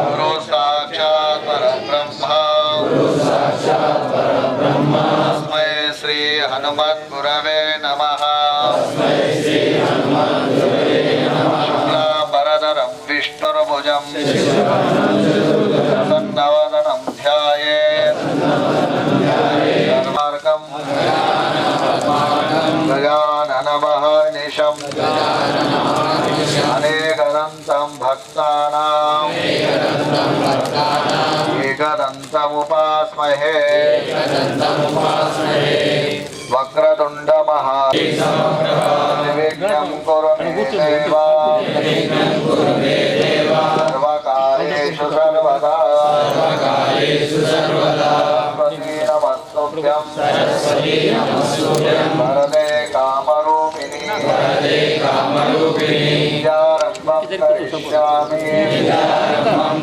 गुरु साक्षात् परब्रह्म तस्मै श्री हनुमद्गुरवे नमः। शुक्लाम्बरधरं विष्णुर्भुजं प्रसन्नवदनं ध्यायेत् सर्वार्कं गजाननमहर्निशम् अनेकदन्तं भक्तानां एकदन्तमुपास्महे। वक्रतुण्ड महाविघ्नं कुरु मे देवा सर्वकार्येषु सर्वदा सरस्वती नमस्तुभ्यं वरदे कामरूपिणी विद्यारम्भं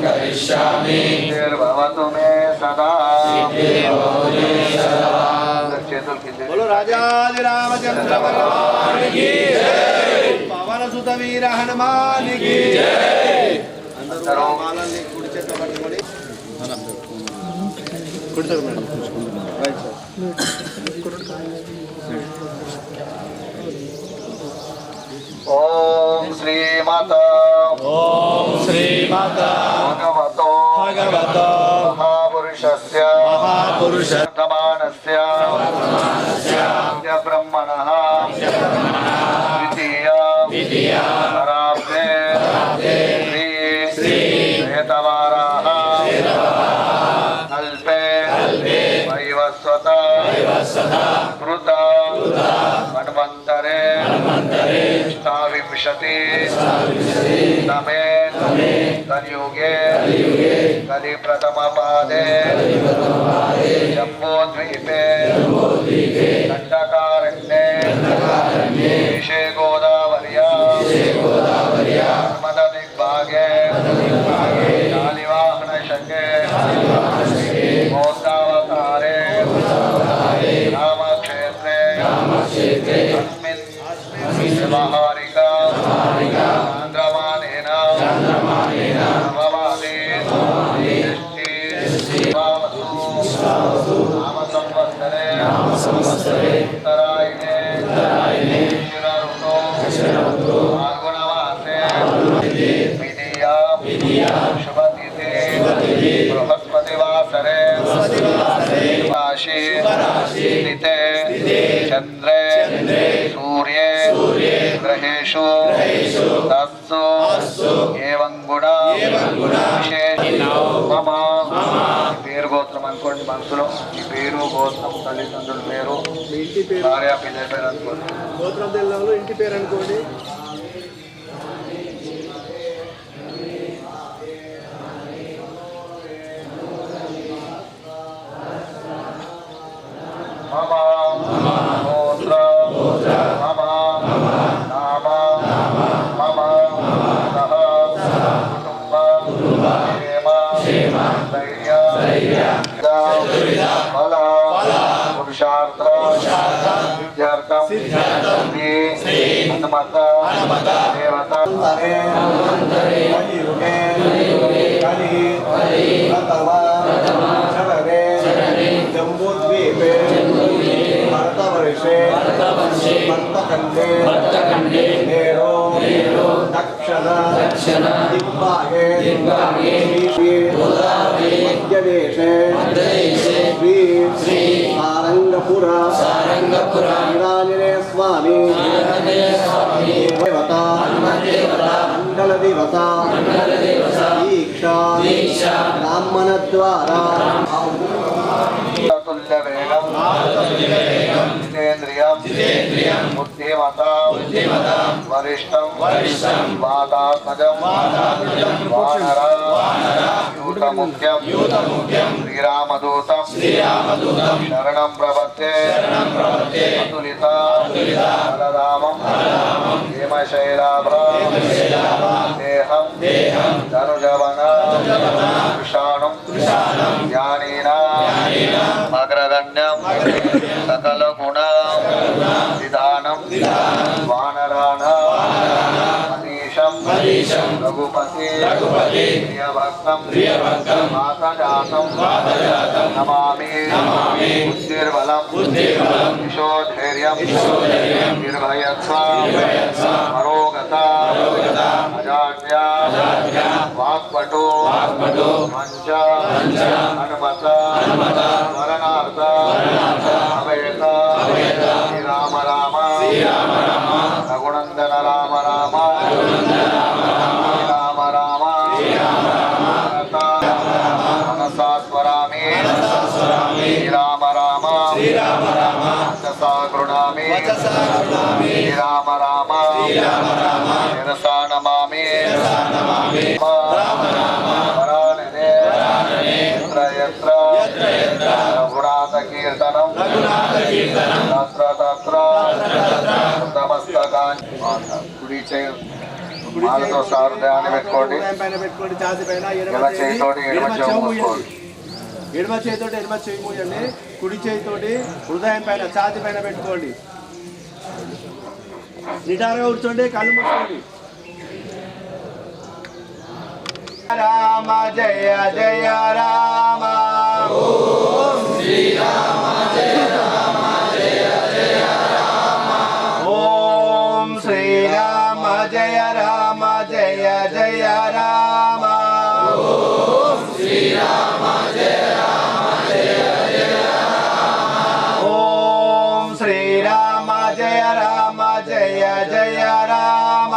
करिष्यामि निर्भवतु मे सदा। बोलो राजाधि रामचंद्र भगवान की जय। पवन सुत वीर हनुमान की जय। అందరూ మాలల్ని కుడి చేత పట్టుకొని కుడిసారు మేడం రైట్ సార్। ఓం శ్రీమాతా భగవతో మహాపురుషస్య వర్తమానస్య బ్రహ్మణః ద్వితీయ పరాబ్దే శ్రీ శ్వేతవారాహ కల్పే వైవస్వత కృత మన్వంతరే अष्टाविंशति तमे कलियुगे कलिप्रथमपादे जम्बूद्वीपे दण्डकारण्ये देशे गोदावर्या नर्मददिग्भागे शालिवाहनशके गोदावतारे रामक्षेत्रे अस्मिन् महारिका चंद्रमानेन नवमादे नाम संवत्सरे उत्तरायणे दक्षिणऋतौ फाल्गुनमासे विधियां शुभतिथे बृहस्पतिवासरे राशि चंद्रे सूर्ये ग्रहेषु तत्सु एवं गुण मम పేరు గోత్రం అనుకోండి మనసులో ఈ పేరు గోత్రం తల్లిదండ్రుల పేరు భార్య పిల్లల పేరు అనుకోండి గోత్రం తెల్లంలో ఇంటి పేరు అనుకోండి मम गोत्र मम नाम मम सह कुटुंब क्षेम धैर्य फल पुरुषार्थ सिद्ध्यर्थं श्री हनुमत देवता कलियुगे शरणे जम्बूद्वीपे भरतवर्षे भरतखण्डे मेरो दक्षिण दिग्भागे मध्यदेशे श्री सारंगपुर वीरांजनेय स्वामी देवता मंगलदेवता दीक्षा ब्राह्मणद्वारा जितेन्द्रियं बुद्धिमतां वरिष्ठं वातात्मजं वानरयूतमुख्यं श्रीरामदूतं शरणं प्रपद्ये अतुलिता बलरामं हेमशैलाभं देहं धनुजवनं कृशाणुं ज्ञानीनाम् अग्रगण्यं सकलगुण विधानं वानराणां रघुपति प्रियभक्तं मातजातं नमामि बुद्धिर्बलं यशोधैर्यं निर्भयत्वं अरोगता अजाड्या वाक्पटु मंच हनुमत स्मरणार्थ अभयत श्रीराम राम रघुनंदन राम राम राम राम मनसा स्मरामि श्रीराम राम वचसा गृह्णामि श्रीराम राम शिरसा नमामि यत्र रघुनाथ कीर्तनं तत्र तत्र नमस्तकान् कुడి చేయి మాలతో సారుదయాన్ని పెట్టుకోండి ఎడమ చేయితోటి ఎడమ చెవు మూసుకోండి ఎడమ చేతితోటి ఎడమ చెవి మూయండి కుడి చేతితోటి హృదయం పైన ఛాతి పైన పెట్టుకోండి నిటారుగా కూర్చోండి కళ్ళు మూసుకోండి రామ జయ జయ రామ ఓం శ్రీ రామ జయ రామ జయ జయ రామ ఓం శ్రీ రామ జయ రామ జయ జయ రామ ఓం శ్రీ రామ జయ రామ జయ జయ రామ ఓం శ్రీ రామ జయ రామ జయ జయ రామ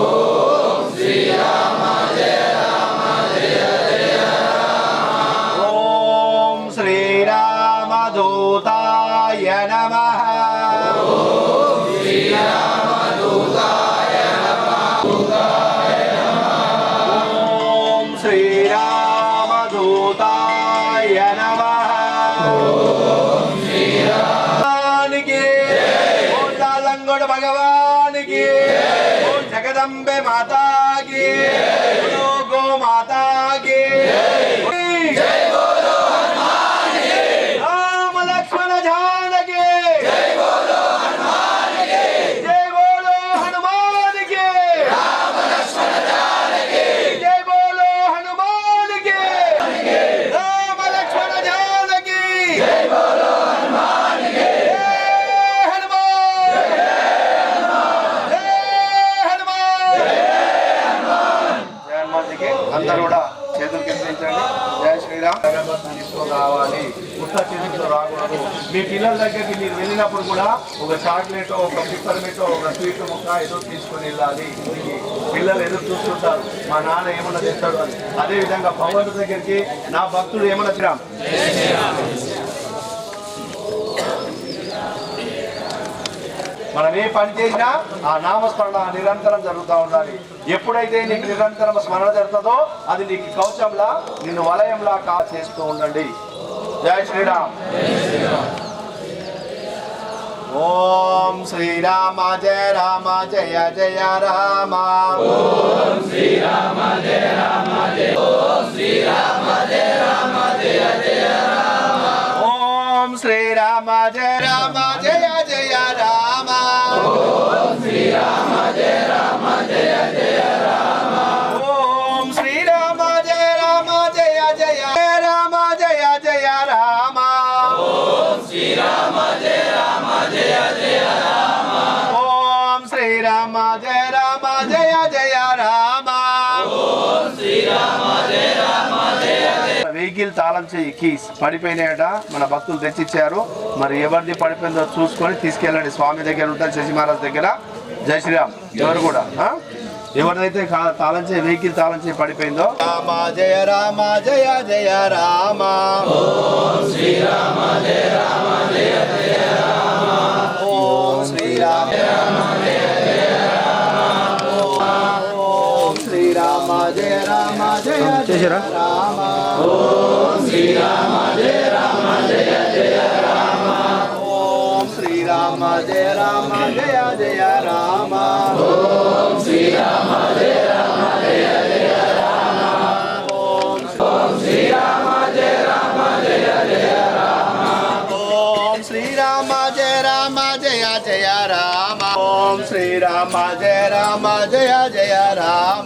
ఓం శ్రీ రామ జయ రామ జయ జయ రామ ఓం శ్రీరామదూతాయ నమః ఓం శ్రీరామదూతాయ నమః ఓం శ్రీరామదూతాయ నమః ఓం శ్రీరామానికి ఓం లాలంగోడు భగవానికి ఓం జగదంబే మాతాకి ఓం గో మాతాకి జై బోలో హనుమాన్ కి రామ లక్ష్మణ జానకి జై బోలో హనుమాన్ కి జై బోలో హనుమాన్ కి రామ లక్ష్మణ జానకి జై బోలో హనుమాన్ కి రామ లక్ష్మణ జానకి జై బోలో హనుమాన్ కి జై హనుమాన్ జై హనుమాన్ జై హనుమాన్కి అందరూ కూడా చేతులు కిందించండి జై శ్రీరామ్ కావాలి పుట్ట చేతితో రాకూడదు మీ పిల్లల దగ్గరికి మీరు వెళ్ళినప్పుడు కూడా ఒక చాక్లెట్ ఒక పిప్పర్మెంట్ ఒక స్వీట్ ముక్క ఏదో తీసుకొని వెళ్ళాలి ఇంటికి పిల్లలు ఎదురు చూస్తుంటారు మా నాన్న ఏమన్నా చేస్తాడు అని అదే విధంగా భగవంతుడి దగ్గరికి నా భక్తుడు ఏమన్నా శ్రీరామ్ మనం ఏ పని చేసినా ఆ నామస్మరణ నిరంతరం జరుగుతూ ఉండాలి ఎప్పుడైతే నీకు నిరంతరం స్మరణ జరుగుతుందో అది నీకు కవచంలా నిన్ను వలయంలా చేస్తూ ఉండండి జై శ్రీరామ్ ఓం శ్రీరామ జయ రామ జయ జయ రామ ఓం శ్రీరామ జయ రామ జయ ఓం శ్రీరామ జయ రామ జయ జయ రామ ఓం శ్రీరామ జయ రామ జయ జయ రామ ఓం శ్రీరామ జయ రామ జయ జయ రామ ఓం శ్రీరామ జయ రామ జయ జయ రామ జయ జయ రామ ఓం శ్రీరామ జయ రామ జయ జయ రామ ఓం శ్రీరామ జయ రామ జయ జయ రామ ఓం శ్రీరామ జయ రామ జయ జయ వెహికల్ తాళం చెయ్యి కీస్ పడిపోయినాయట మన భక్తులు తెచ్చిచ్చారు మరి ఎవరిది పడిపోయిందో చూసుకొని తీసుకెళ్ళండి స్వామి దగ్గర ఉంటారు శశి మహారాజ్ దగ్గర జై శ్రీరామ్ ఎవరు కూడా ఎవరిదైతే తాళం చేయి వెహికల్ తాళం చేయి పడిపోయిందో రామ జయ రామ జయ జయ రామ ఓం శ్రీరామ జయ రామ జయ జయ రామ ఓం శ్రీరామ రామ జయ జయ రామ ఓం శ్రీరామ జయ రామ జయ జయ రామ ఓం శ్రీరామ జయ రామ జయ జయ రామ ఓం శ్రీరామ జయ రామ జయ జయ రామ ఓం శ్రీరామ జయ రామ జయ జయ రామ ఓం శ్రీరామ జయ రామ జయ జయ రామ ఓం శ్రీరామ జయ రామ జయ జయ రామ ఓం శ్రీరామ జయ రామ జయ జయ రామ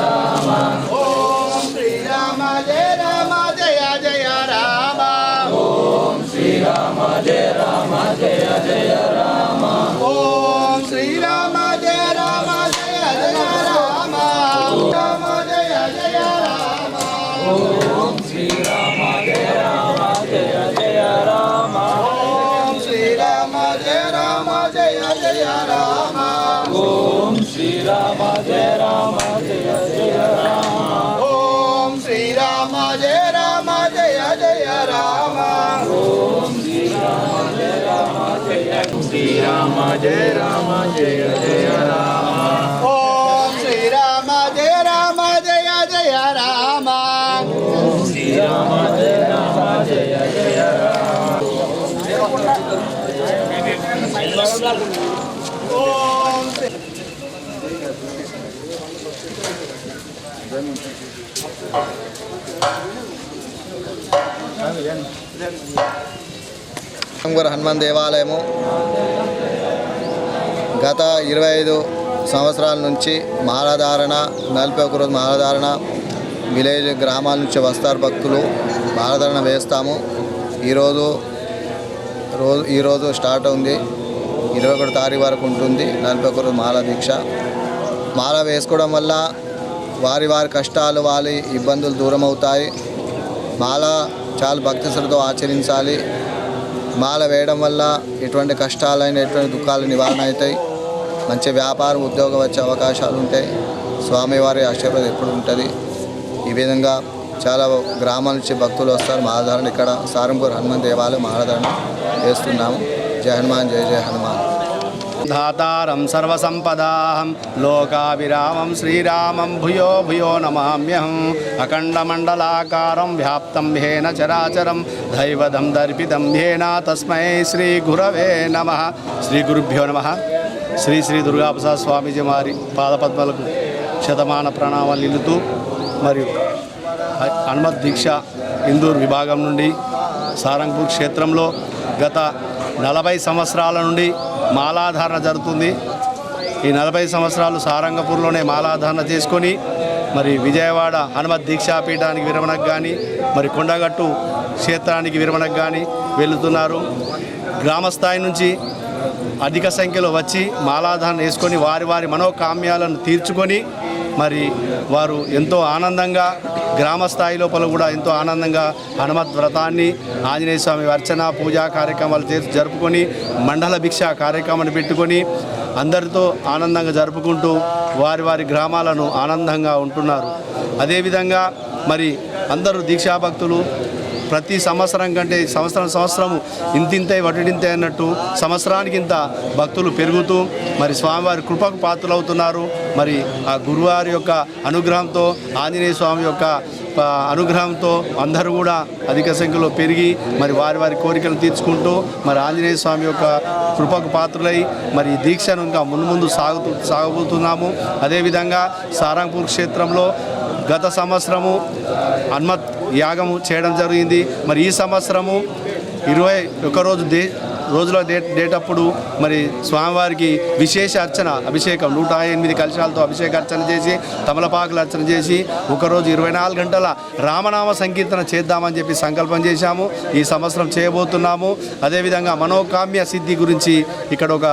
ఓం శ్రీరామ జయ రామ జయ జయ రామ ఓం శ్రీరామ జయ రామ జయ జయ రామ ఓం శ్రీరామ జయ రామ జయ జయ రామ ఓం శ్రీరామ జయ రామ జయ జయ రామ ఓం శ్రీరామ జయ రామ జయ శ్రీరామ జయ రామ జయ జయ రామ ఓం శ్రీరామ జయ రామ జయ జయ రామ ఓం శ్రీరామ జయ రామ జయ జయ రామ ఓం హనుమాన్ దేవాలయము గత 25 సంవత్సరాల నుంచి మాలాధారణ 41 రోజు మాలాధారణ విలేజ్ గ్రామాల నుంచి వస్తారు భక్తులు. మాలాధారణ వేస్తాము. ఈరోజు స్టార్ట్ ఉంది. 21 తారీఖు వరకు ఉంటుంది 41 రోజు మాల దీక్ష. మాల వేసుకోవడం వల్ల వారి కష్టాలు వారి ఇబ్బందులు దూరం అవుతాయి. మాల చాలా భక్తి శ్రద్ధతో ఆచరించాలి. మాల వేయడం వల్ల ఎటువంటి కష్టాలైన ఎటువంటి దుఃఖాలు నివారణ అవుతాయి. మంచి వ్యాపారం ఉద్యోగం వచ్చే అవకాశాలు ఉంటాయి. స్వామివారి ఆశీర్వాదం ఎప్పుడు ఉంటుంది. ఈ విధంగా చాలా గ్రామాల నుంచి భక్తులు వస్తారు. మాలాధారణ ఇక్కడ సారంపూర్ హనుమాన్ దేవాలయం మాలాధారణ చేస్తున్నాము. జయ హనుమాన్ జయ జయ హనుమాన్. धातारं सर्वसंपदाहं लोकाभिरामं श्रीरामं भूयो भूयो नमाम्यहम् अखण्डमण्डलाकारं व्याप्तं येन चराचरं दैवतं दर्पितं येन तस्मै श्रीगुरवे नमः. श्रीगुरुभ्यो नमः. శ్రీ శ్రీ దుర్గాప్రసాద్ స్వామీజీ వారి పాదపద్మలకు శతమాన ప్రణామాలు నిలుతూ మరియు హనుమత్ దీక్ష ఇందూర్ విభాగం నుండి సారంగపూర్ క్షేత్రంలో గత 40 సంవత్సరాల నుండి మాలాధారణ జరుగుతుంది. ఈ 40 సంవత్సరాలు సారంగపూర్లోనే మాలాధారణ చేసుకొని మరి విజయవాడ హనుమత్ దీక్షాపీఠానికి విరమణకు కానీ మరి కొండగట్టు క్షేత్రానికి విరమణకు కానీ వెళుతున్నారు. గ్రామస్థాయి నుంచి అధిక సంఖ్యలో వచ్చి మాలాధారణ వేసుకొని వారి మనోకామ్యాలను తీర్చుకొని మరి వారు ఎంతో ఆనందంగా గ్రామ స్థాయి లోపల కూడా ఎంతో ఆనందంగా హనుమత్ వ్రతాన్ని ఆంజనేయ స్వామి అర్చన పూజా కార్యక్రమాలు జరుపుకొని మండల భిక్ష కార్యక్రమాన్ని పెట్టుకొని అందరితో ఆనందంగా జరుపుకుంటూ వారి గ్రామాలను ఆనందంగా ఉంటున్నారు. అదేవిధంగా మరి అందరూ దీక్షాభక్తులు ప్రతి సంవత్సరం కంటే సంవత్సరము ఇంతింతై వటిడింతై అన్నట్టు సంవత్సరానికి ఇంత భక్తులు పెరుగుతూ మరి స్వామివారి కృపకు పాత్రలవుతున్నారు. మరి ఆ గురువారి యొక్క అనుగ్రహంతో ఆంజనేయ స్వామి యొక్క అనుగ్రహంతో అందరూ కూడా అధిక సంఖ్యలో పెరిగి మరి వారి కోరికలు తీర్చుకుంటూ మరి ఆంజనేయ స్వామి యొక్క కృపకు పాత్రులై మరి దీక్షను ఇంకా ముందు సాగబోతున్నాము. అదేవిధంగా సారంగపూర్ క్షేత్రంలో గత సంవత్సరము హనుమత్ యాగము చేయడం జరిగింది. మరి ఈ సంవత్సరము 21 రోజుల డేట్ అప్పుడు మరి స్వామివారికి విశేష అర్చన అభిషేకం 108 కలశాలతో అభిషేక అర్చన చేసి తమలపాకులు అర్చన చేసి ఒకరోజు 24 గంటల రామనామ సంకీర్తన చేద్దామని చెప్పి సంకల్పం చేశాము. ఈ సంవత్సరం చేయబోతున్నాము. అదేవిధంగా మనోకామ్య సిద్ధి గురించి ఇక్కడ ఒక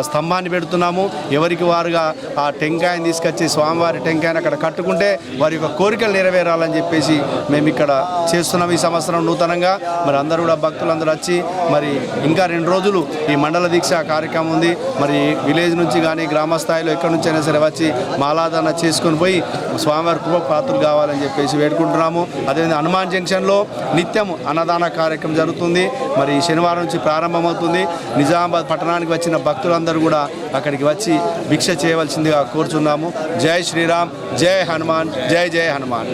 స్తంభాన్ని పెడుతున్నాము. ఎవరికి వారుగా ఆ టెంకాయని తీసుకొచ్చి స్వామివారి టెంకాయని అక్కడ కట్టుకుంటే వారి యొక్క కోరికలు నెరవేరాలని చెప్పేసి మేము ఇక్కడ చేస్తున్నాం. ఈ సంవత్సరం నూతనంగా మరి అందరూ కూడా భక్తులందరూ వచ్చి మరి ఇంకా 2 రోజులు ఈ మండల దీక్ష కార్యక్రమం ఉంది. మరి విలేజ్ నుంచి కానీ గ్రామ స్థాయిలో ఎక్కడి నుంచి అయినా సరే వచ్చి మాలాధారణ చేసుకొని పోయి స్వామివారి కృప పాత్రలు కావాలని చెప్పేసి వేడుకుంటున్నాము. అదేవిధంగా హనుమాన్ జంక్షన్లో నిత్యం అన్నదాన కార్యక్రమం జరుగుతుంది. మరి శనివారం నుంచి ప్రారంభమవుతుంది. నిజామాబాద్ పట్టణానికి వచ్చిన భక్తులందరూ కూడా అక్కడికి వచ్చి భిక్ష చేయవలసిందిగా కోరుచున్నాము. జై శ్రీరామ్, జై హనుమాన్, జై జై హనుమాన్.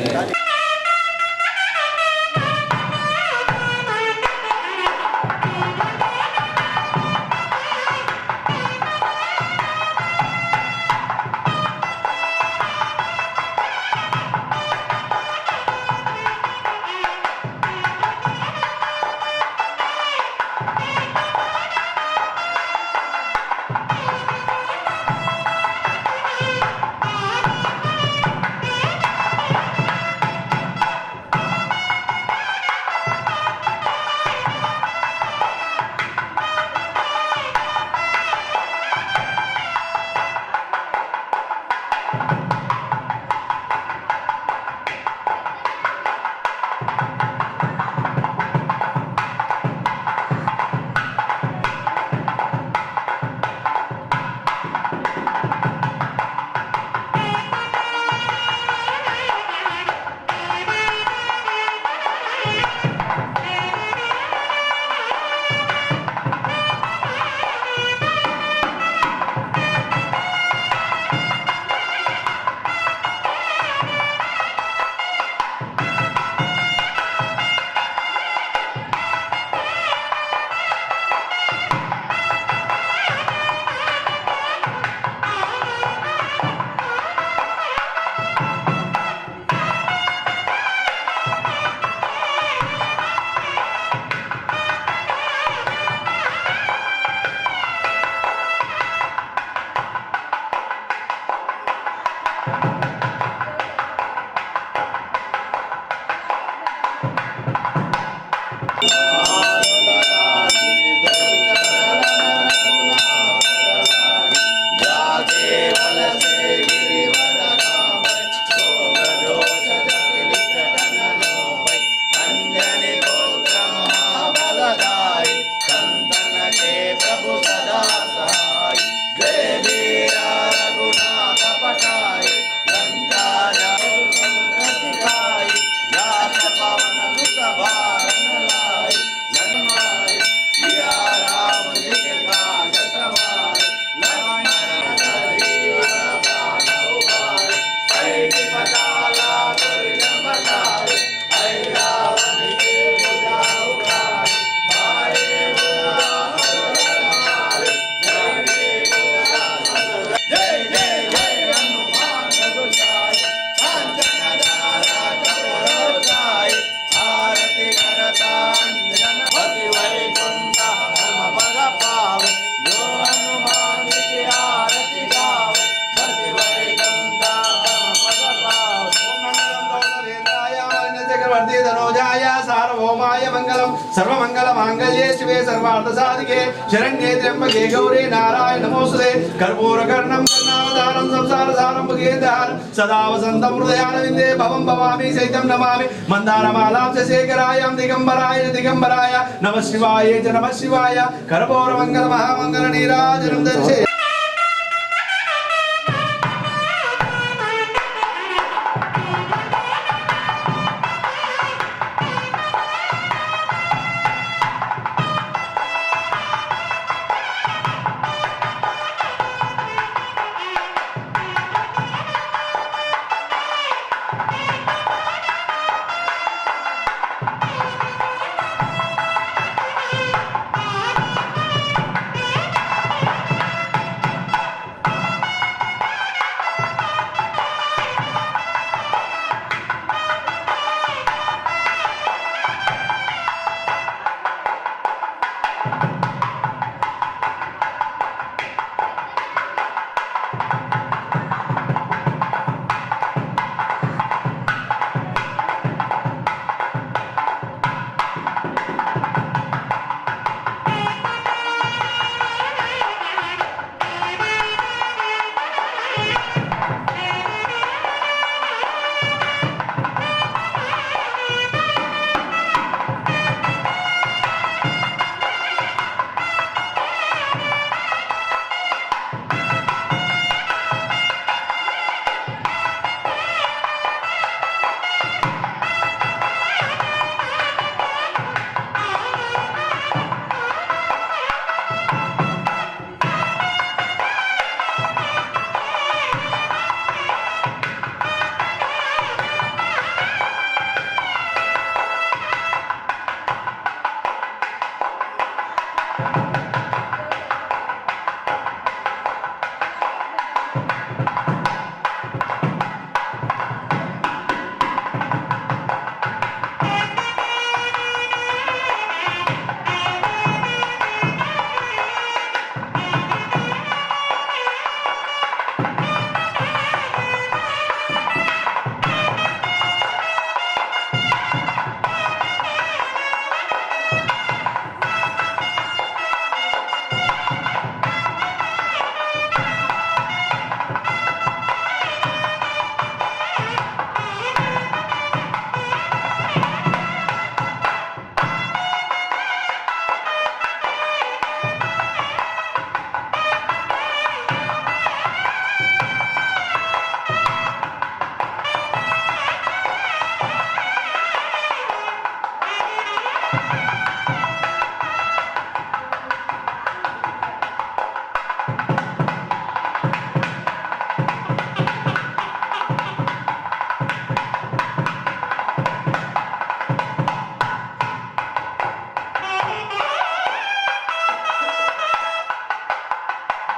शिवाय मंगलम सर्वमंगल मांगल्ये शिवे सर्वार्थ साधिके शरण्ये त्र्यंबके गौरी नारायण नमोस्तुते कर्पूर कर्णम कर्णावतारम संसार सारम भगेंद्र सदा वसंतम हृदयानविंदे भवम भवामि सहितं नमामि मंदारमालां च शेखरायं दिगंबराय दिगंबराय नमः शिवाय च नमः शिवाय कर्पूर मंगल महामंगल नीराजनं दर्शय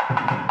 Thank you.